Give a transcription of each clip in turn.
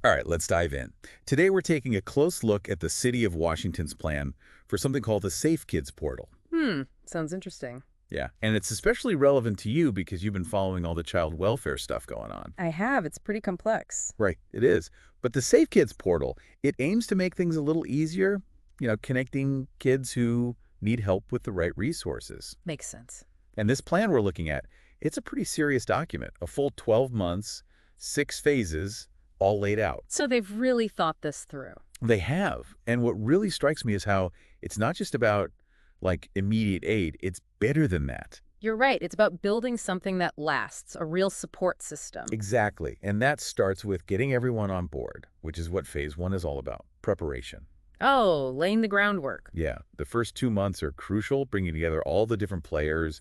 All right, let's dive in. Today we're taking a close look at the City of Washington's plan for something called the SafeKids Portal. Sounds interesting. Yeah, and it's especially relevant to you because you've been following all the child welfare stuff going on. I have. It's pretty complex. Right, it is. But the SafeKids Portal, it aims to make things a little easier, connecting kids who need help with the right resources. Makes sense. And this plan we're looking at, it's a pretty serious document, a full 12 months, 6 phases, all laid out. So they've really thought this through. They have. And what really strikes me is how it's not just about, like, immediate aid. It's better than that. You're right. It's about building something that lasts, a real support system. Exactly. And that starts with getting everyone on board, which is what phase 1 is all about, preparation. Oh, laying the groundwork. Yeah, the first 2 months are crucial, bringing together all the different players,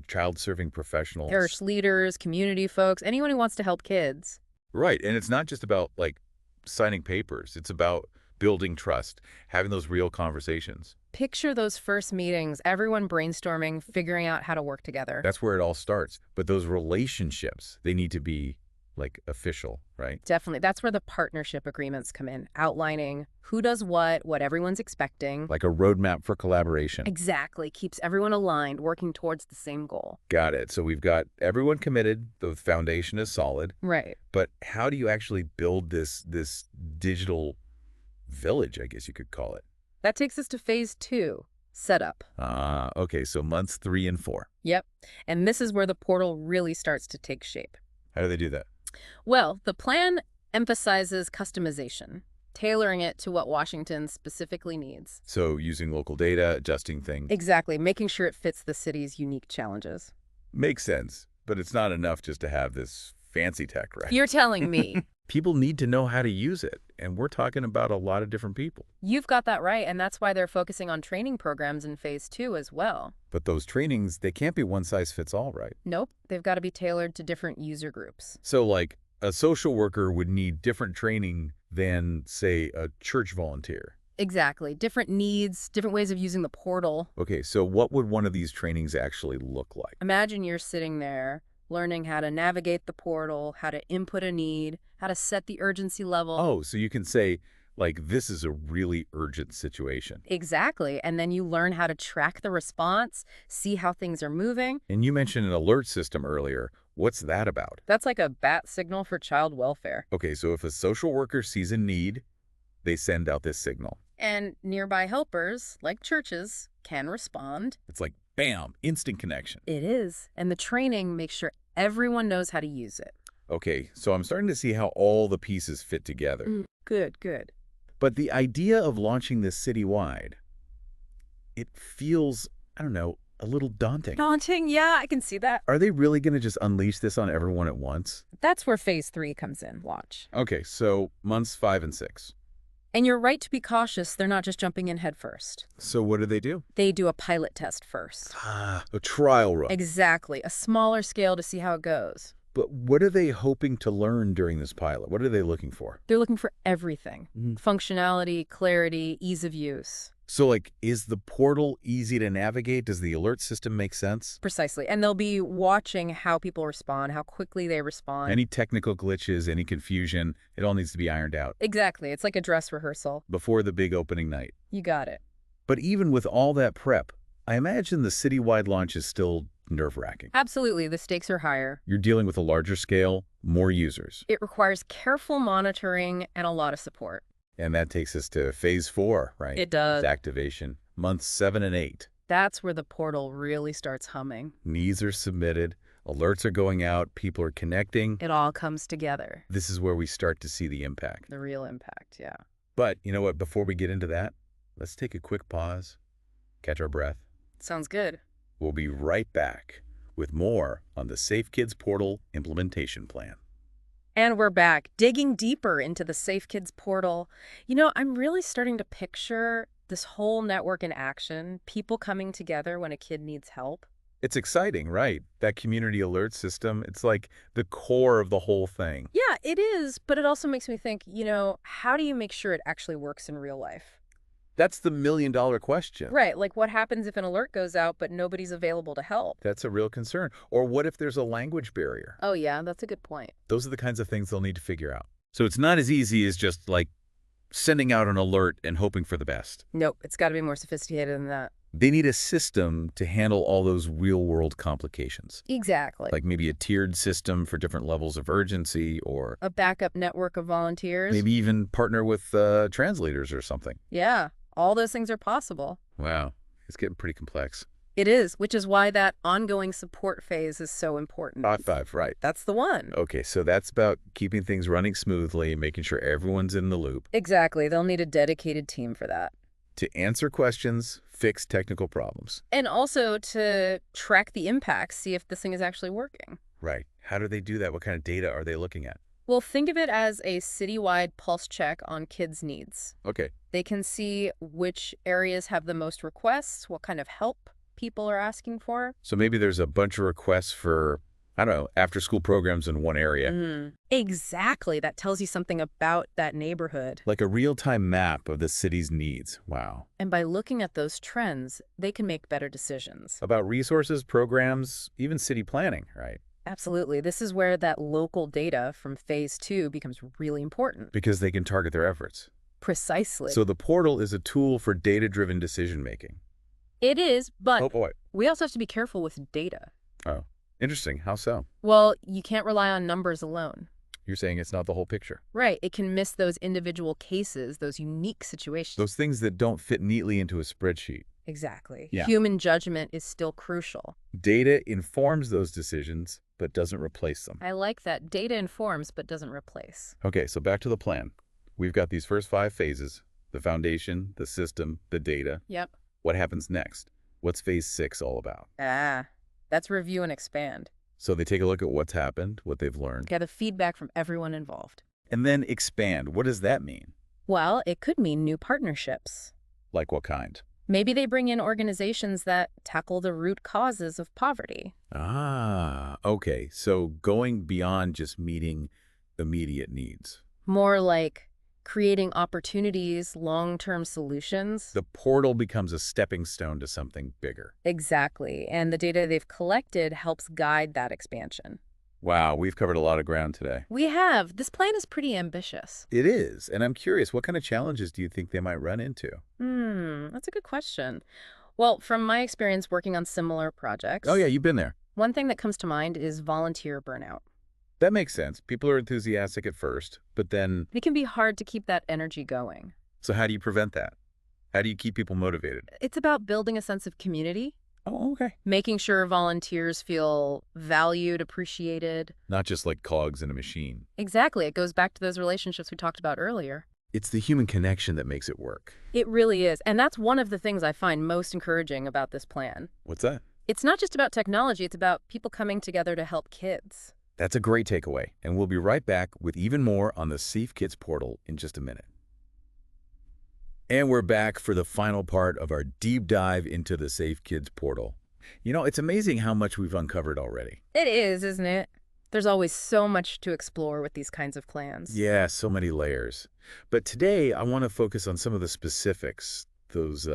child-serving professionals. Parish leaders, community folks, anyone who wants to help kids. Right, and it's not just about, like, signing papers. It's about building trust, having those real conversations. Picture those first meetings, everyone brainstorming, figuring out how to work together. That's where it all starts. But those relationships, they need to be, like, official, right? Definitely. That's where the partnership agreements come in, outlining who does what everyone's expecting. Like a roadmap for collaboration. Exactly. Keeps everyone aligned, working towards the same goal. Got it. So we've got everyone committed. The foundation is solid. Right. But how do you actually build this digital village, I guess you could call it? That takes us to phase 2, setup. Ah, okay. So months 3 and 4. Yep. And this is where the portal really starts to take shape. How do they do that? Well, the plan emphasizes customization, tailoring it to what Washington specifically needs. So using local data, adjusting things. Exactly, making sure it fits the city's unique challenges. Makes sense. But it's not enough just to have this fancy tech, right? You're telling me. People need to know how to use it. And we're talking about a lot of different people. You've got that right, and that's why they're focusing on training programs in phase 2 as well. But those trainings, they can't be one size fits all, right? Nope, they've got to be tailored to different user groups. So, like, a social worker would need different training than, say, a church volunteer. Exactly. Different needs, different ways of using the portal. Okay, so what would one of these trainings actually look like? Imagine you're sitting there learning how to navigate the portal, how to input a need, how to set the urgency level. Oh, so you can say, like, this is a really urgent situation. Exactly. And then you learn how to track the response, see how things are moving. And you mentioned an alert system earlier. What's that about? That's like a bat signal for child welfare. Okay, so if a social worker sees a need, they send out this signal. And nearby helpers, like churches, can respond. It's like, bam, instant connection. It is. And the training makes sure everyone knows how to use it. Okay, so I'm starting to see how all the pieces fit together. Good, good. But the idea of launching this citywide, it feels, I don't know, a little daunting. Daunting, yeah, I can see that. Are they really going to just unleash this on everyone at once? That's where phase 3 comes in, watch. Okay, so months 5 and 6. And you're right to be cautious. They're not just jumping in head first. So what do? They do a pilot test first. Ah, a trial run. Exactly. A smaller scale to see how it goes. But what are they hoping to learn during this pilot? What are they looking for? They're looking for everything. Functionality, clarity, ease of use. So, like, is the portal easy to navigate? Does the alert system make sense? Precisely. And they'll be watching how people respond, how quickly they respond. Any technical glitches, any confusion, it all needs to be ironed out. Exactly. It's like a dress rehearsal. Before the big opening night. You got it. But even with all that prep, I imagine the citywide launch is still nerve-wracking. Absolutely. The stakes are higher. You're dealing with a larger scale, more users. It requires careful monitoring and a lot of support. And that takes us to phase 4, right? It does. It's activation, months 7 and 8. That's where the portal really starts humming. Needs are submitted, alerts are going out, people are connecting. It all comes together. This is where we start to see the impact. The real impact, yeah. But you know what? Before we get into that, let's take a quick pause, catch our breath. Sounds good. We'll be right back with more on the SafeKids Portal implementation plan. And we're back, digging deeper into the SafeKids portal. You know, I'm really starting to picture this whole network in action, people coming together when a kid needs help. It's exciting, right? That community alert system, it's like the core of the whole thing. Yeah, it is, but it also makes me think, how do you make sure it actually works in real life? That's the million-dollar question. Right, like what happens if an alert goes out but nobody's available to help? That's a real concern. Or what if there's a language barrier? Oh yeah, that's a good point. Those are the kinds of things they'll need to figure out. So it's not as easy as just like sending out an alert and hoping for the best. Nope, it's got to be more sophisticated than that. They need a system to handle all those real-world complications, Exactly. like maybe a tiered system for different levels of urgency, or A backup network of volunteers. maybe even partner with translators or something. Yeah, all those things are possible. Wow, it's getting pretty complex. It is, which is why that ongoing support phase is so important. High five, right. That's the one. Okay, so that's about keeping things running smoothly, making sure everyone's in the loop. Exactly. They'll need a dedicated team for that. To answer questions, fix technical problems. And also to track the impacts, see if this thing is actually working. Right. How do they do that? What kind of data are they looking at? Well, think of it as a citywide pulse check on kids' needs. Okay. They can see which areas have the most requests, what kind of help people are asking for. So maybe there's a bunch of requests for, I don't know, after-school programs in one area. Exactly. That tells you something about that neighborhood. Like a real-time map of the city's needs. Wow. And by looking at those trends, they can make better decisions. About resources, programs, even city planning, right? Absolutely. This is where that local data from phase 2 becomes really important. Because they can target their efforts. Precisely. So the portal is a tool for data-driven decision-making. It is, but Oh, boy. we also have to be careful with data. Oh, interesting. How so? Well, you can't rely on numbers alone. You're saying it's not the whole picture. Right. It can miss those individual cases, those unique situations. Those things that don't fit neatly into a spreadsheet. Exactly. Yeah. Human judgment is still crucial. Data informs those decisions, but doesn't replace them. I like that. Data informs but doesn't replace. Okay, so back to the plan. We've got these first 5 phases: the foundation, the system, the data. Yep. What happens next? What's phase 6 all about? That's review and expand. So they take a look at what's happened, what they've learned, Gather feedback from everyone involved. and then expand. What does that mean? Well, it could mean new partnerships. Like what kind? Maybe they bring in organizations that tackle the root causes of poverty. Ah, okay. So going beyond just meeting immediate needs. More like creating opportunities, long-term solutions. The portal becomes a stepping stone to something bigger. Exactly. And the data they've collected helps guide that expansion. Wow, we've covered a lot of ground today. We have. This plan is pretty ambitious. It is, and I'm curious, what kind of challenges do you think they might run into? That's a good question. Well, from my experience working on similar projects, Oh yeah, you've been there. one thing that comes to mind is volunteer burnout. That makes sense. People are enthusiastic at first, but then, It can be hard to keep that energy going. so how do you prevent that? How do you keep people motivated? It's about building a sense of community, Oh, okay. making sure volunteers feel valued, appreciated. Not just like cogs in a machine. Exactly. It goes back to those relationships we talked about earlier. It's the human connection that makes it work. It really is. And that's one of the things I find most encouraging about this plan. What's that? It's not just about technology, it's about people coming together to help kids. That's a great takeaway, and we'll be right back with even more on the SafeKids Portal in just a minute. And we're back for the final part of our deep dive into the SafeKids Portal. You know, it's amazing how much we've uncovered already. It is, isn't it? There's always so much to explore with these kinds of plans. Yeah, so many layers. But today, I want to focus on some of the specifics, those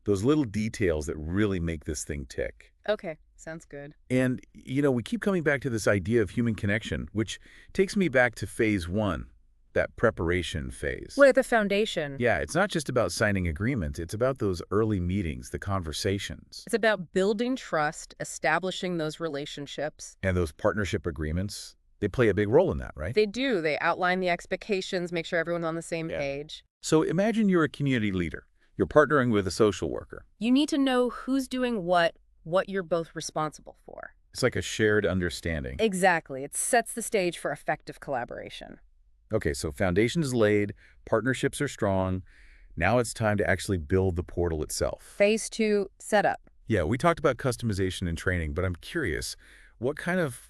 little details that really make this thing tick. Okay, sounds good. And, you know, we keep coming back to this idea of human connection, which takes me back to phase 1, that preparation phase. What at the foundation? Yeah, it's not just about signing agreements. It's about those early meetings, the conversations. It's about building trust, establishing those relationships. And those partnership agreements, they play a big role in that, right? They do. They outline the expectations, make sure everyone's on the same page. So imagine you're a community leader. You're partnering with a social worker. You need to know who's doing what you're both responsible for. It's like a shared understanding. Exactly. It sets the stage for effective collaboration. Okay, so foundation is laid, partnerships are strong. Now it's time to actually build the portal itself. Phase 2, setup. Yeah, we talked about customization and training, but I'm curious, what kind of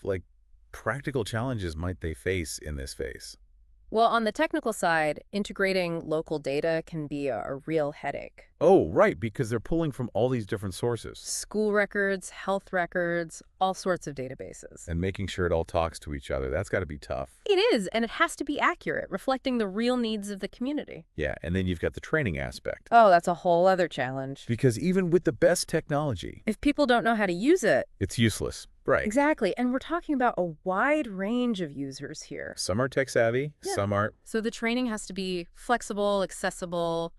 practical challenges might they face in this phase? Well, on the technical side, integrating local data can be a real headache. Oh, right, because they're pulling from all these different sources. School records, health records, all sorts of databases. And making sure it all talks to each other, that's got to be tough. It is, and it has to be accurate, reflecting the real needs of the community. Yeah, and then you've got the training aspect. Oh, that's a whole other challenge. Because even with the best technology, If people don't know how to use it, it's useless. Right. Exactly. And we're talking about a wide range of users here. Some are tech savvy, Yeah. some aren't. So the training has to be flexible, accessible,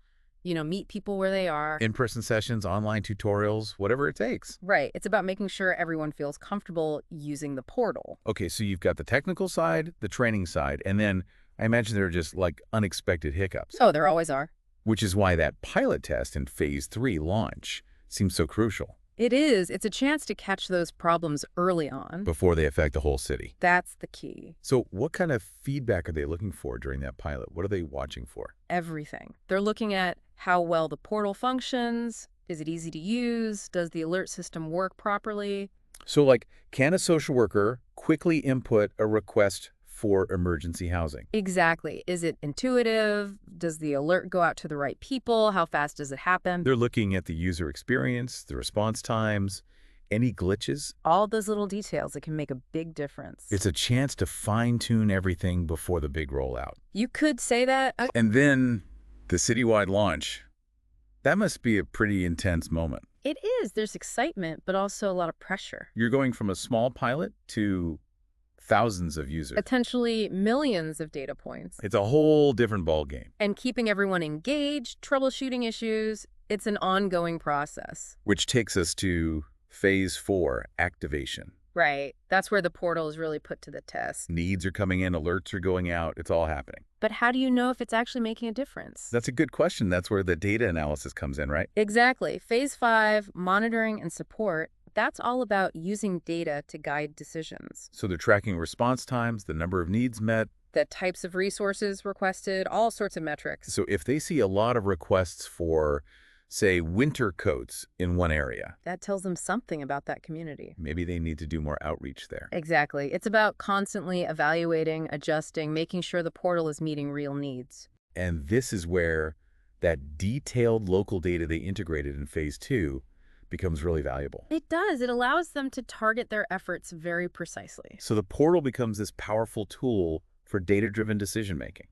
meet people where they are. In-person sessions, online tutorials, whatever it takes. Right. It's about making sure everyone feels comfortable using the portal. Okay, so you've got the technical side, the training side, and then I imagine there are just like unexpected hiccups, Oh, there always are. which is why that pilot test in Phase 3 launch seems so crucial It is. It's a chance to catch those problems early on. before they affect the whole city. That's the key. So what kind of feedback are they looking for during that pilot? What are they watching for? Everything. They're looking at how well the portal functions. Is it easy to use? Does the alert system work properly? So like, can a social worker quickly input a request for emergency housing? Exactly. Is it intuitive? Does the alert go out to the right people? How fast does it happen? They're looking at the user experience, the response times, any glitches. All those little details that can make a big difference. It's a chance to fine-tune everything before the big rollout. You could say that. And then the citywide launch. That must be a pretty intense moment. It is. There's excitement, but also a lot of pressure. You're going from a small pilot to thousands of users. Potentially millions of data points. It's a whole different ballgame, And keeping everyone engaged, troubleshooting issues, it's an ongoing process. which takes us to Phase 4, activation. Right. That's where the portal is really put to the test. Needs are coming in, alerts are going out, it's all happening. But how do you know if it's actually making a difference? That's a good question. That's where the data analysis comes in, right? Exactly. Phase 5, monitoring and support, that's all about using data to guide decisions. So they're tracking response times, the number of needs met. The types of resources requested, all sorts of metrics. So if they see a lot of requests for, say, winter coats in one area, That tells them something about that community. maybe they need to do more outreach there. Exactly. It's about constantly evaluating, adjusting, making sure the portal is meeting real needs. And this is where that detailed local data they integrated in Phase 2 becomes really valuable. It does. It allows them to target their efforts very precisely. So the portal becomes this powerful tool for data-driven decision-making.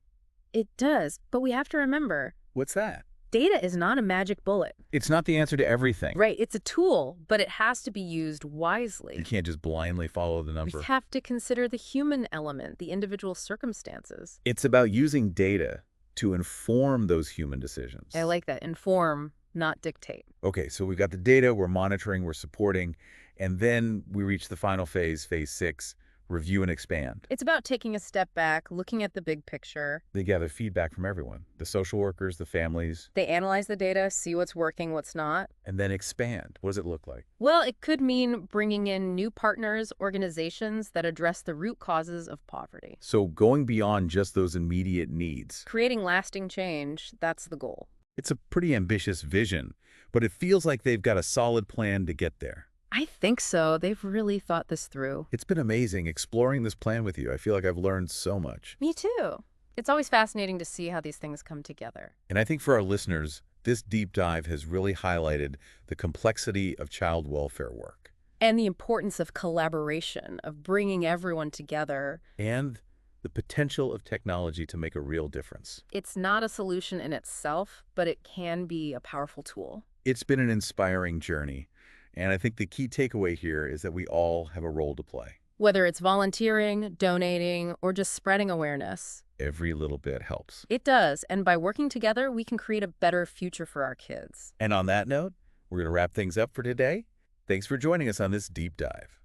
It does, but we have to remember, What's that? data is not a magic bullet. It's not the answer to everything. Right, it's a tool, but it has to be used You wisely. can't just blindly follow the number. We have to consider the human element, the individual circumstances. It's about using data to inform those human decisions. I like that. Inform, not dictate. Okay, so we've got the data, we're monitoring, we're supporting, and then we reach the final phase, Phase 6, review and expand. It's about taking a step back, looking at the big picture. They gather feedback from everyone, the social workers, the families, They analyze the data, see what's working, what's not. and then expand. What does it look like? Well, it could mean bringing in new partners, organizations that address the root causes of poverty. So going beyond just those immediate needs. Creating lasting change, that's the goal. It's a pretty ambitious vision, but it feels like they've got a solid plan to get there. I think so. They've really thought this through. It's been amazing exploring this plan with you. I feel like I've learned so much. Me too. It's always fascinating to see how these things come together. And I think for our listeners, this deep dive has really highlighted the complexity of child welfare work And the importance of collaboration, of bringing everyone together. and the potential of technology to make a real difference. It's not a solution in itself, but it can be a powerful tool. It's been an inspiring journey, and I think the key takeaway here is that we all have a role to play. Whether it's volunteering, donating, or just spreading awareness. Every little bit helps. It does, and by working together, we can create a better future for our kids. And on that note, we're going to wrap things up for today. Thanks for joining us on this deep dive.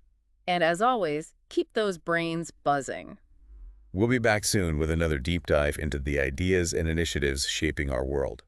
And as always, keep those brains buzzing. We'll be back soon with another deep dive into the ideas and initiatives shaping our world.